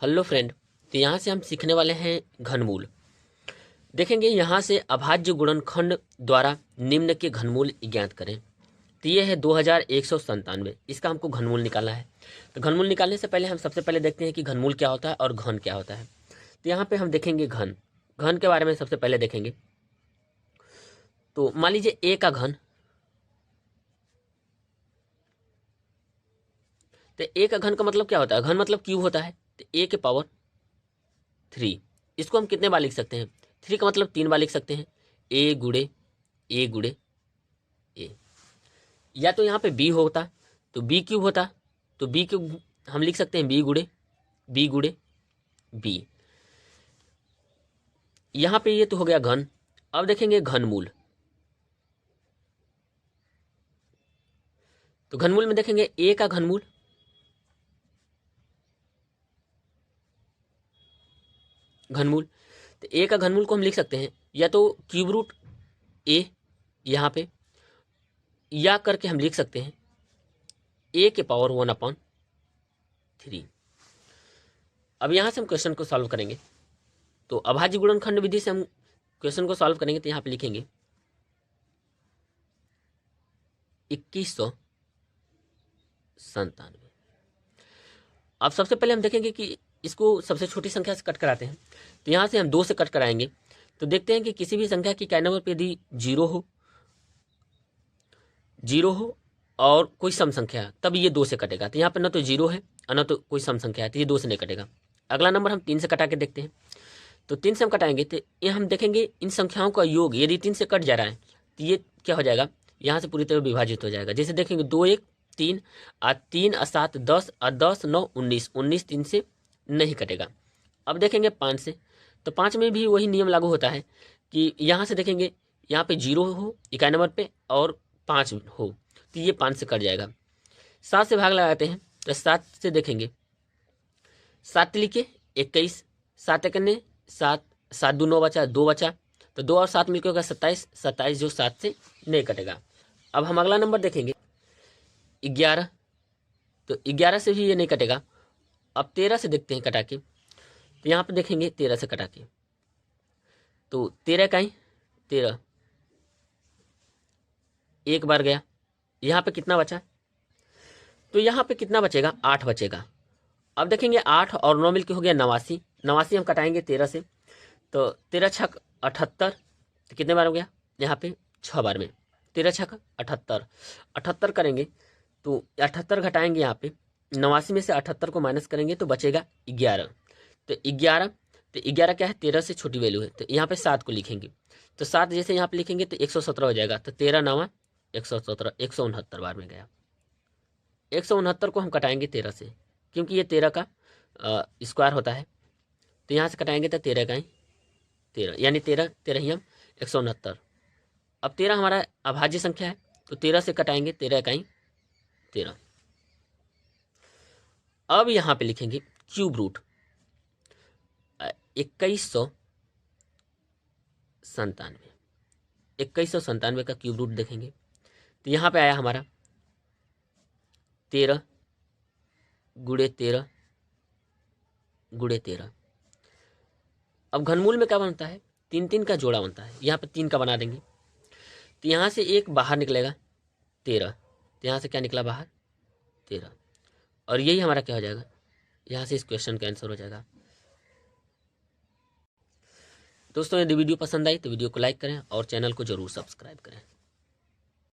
Hello friend, तो यहाँ से हम सीखने वाले हैं घनमूल। देखेंगे यहाँ से अभाज्य गुणनखंड द्वारा निम्न के घनमूल ज्ञात करें। तो ये है 2197, इसका हमको घनमूल निकालना है। तो घनमूल निकालने से पहले हम सबसे पहले देखते हैं कि घनमूल क्या होता है और घन क्या होता है। तो यहाँ पे हम देखेंगे घन के बारे में सबसे पहले देखेंगे। तो मान लीजिए ए का घन, तो ए का घन का मतलब क्या होता है? घन मतलब क्यूब होता है। तो ए के पावर 3, इसको हम कितने बार लिख सकते हैं? 3 का मतलब 3 बार लिख सकते हैं, ए गुड़े ए। या तो यहाँ पे बी होता तो बी क्यूब होता, तो बी क्यूब हम लिख सकते हैं बी गुड़े बी। यहाँ पे ये तो हो गया घन। अब देखेंगे घनमूल। तो घनमूल में देखेंगे ए का घनमूल, तो ए का घनमूल को हम लिख सकते हैं या तो क्यूब रूट ए यहाँ पे, या करके हम लिख सकते हैं ए के पावर 1/3। अब यहाँ से हम क्वेश्चन को सॉल्व करेंगे। तो अभाज्य गुणनखंड विधि से हम क्वेश्चन को सॉल्व करेंगे। तो यहाँ पे लिखेंगे 2197। अब सबसे पहले हम देखेंगे कि इसको सबसे छोटी संख्या से कट कराते हैं। तो यहाँ से हम 2 से कट कराएंगे। तो देखते हैं कि किसी भी संख्या की इकाई नंबर पर यदि जीरो हो और कोई सम संख्या है, तब ये 2 से कटेगा। तो यहाँ पर ना तो जीरो है और ना तो कोई सम संख्या है, तो ये 2 से नहीं कटेगा। अगला नंबर हम 3 से कटा के देखते हैं। तो 3 से हम कटाएंगे तो ये हम देखेंगे इन संख्याओं का योग यदि 3 से कट जा रहा है तो ये क्या हो जाएगा? यहाँ से पूरी तरह विभाजित हो जाएगा। जैसे देखेंगे 2 1 3 और 3 और 7 10 और 10 9 19, 3 से नहीं कटेगा। अब देखेंगे 5 से, तो 5 में भी वही नियम लागू होता है कि यहाँ से देखेंगे यहाँ पे 0 हो इकाई नंबर पे और 5 हो, तो ये 5 से कट जाएगा। 7 से भाग लगाते हैं, तो 7 से देखेंगे 7 लिखे 21, 7 एकने 7, 7 2 9 बचा, 2 बचा, तो 2 और 7 मिलकर होगा 27, 27 जो 7 से नहीं कटेगा। अब हम अगला नंबर देखेंगे 11, तो 11 से भी ये नहीं कटेगा। अब 13 से देखते हैं कटा के। तो यहाँ पे देखेंगे 13 से कटा के, तो 13 का ही 13 एक बार गया। यहाँ पे कितना बचा? तो यहाँ पे कितना बचेगा? 8 बचेगा। अब देखेंगे 8 और 9 मिलकर हो गया 89, 89 हम कटाएंगे 13 से, तो 13 छक 78, तो कितने बार हो गया? यहाँ पे 6 बार में 13 छक 78, 78 करेंगे तो 78 घटाएंगे यहाँ पे 89 में से 78 को माइनस करेंगे तो बचेगा 11। तो 11 क्या है? 13 से छोटी वैल्यू है, तो यहाँ पे 7 को लिखेंगे। तो 7 जैसे यहाँ पे लिखेंगे तो 117 हो जाएगा। तो 13 9 117, 169 बार में गया। 169 को हम कटाएंगे 13 से, क्योंकि ये 13 का स्क्वायर होता है। तो यहाँ से कटाएंगे तो 13 का ही 13, यानी 13 ही हम 169। अब 13 हमारा अभाज्य संख्या है, तो 13 से कटाएंगे 13 का ही 13। अब यहाँ पे लिखेंगे क्यूब रूट 2197 का क्यूब रूट देखेंगे। तो यहाँ पे आया हमारा 13 गुड़े 13 गुड़े 13। अब घनमूल में क्या बनता है? 3 3 का जोड़ा बनता है। यहाँ पे 3 का बना देंगे, तो यहाँ से एक बाहर निकलेगा 13, तो यहाँ से क्या निकला बाहर? 13, और यही हमारा क्या हो जाएगा? यहाँ से इस क्वेश्चन का आंसर हो जाएगा। दोस्तों यदि वीडियो पसंद आई तो वीडियो को लाइक करें और चैनल को जरूर सब्सक्राइब करें।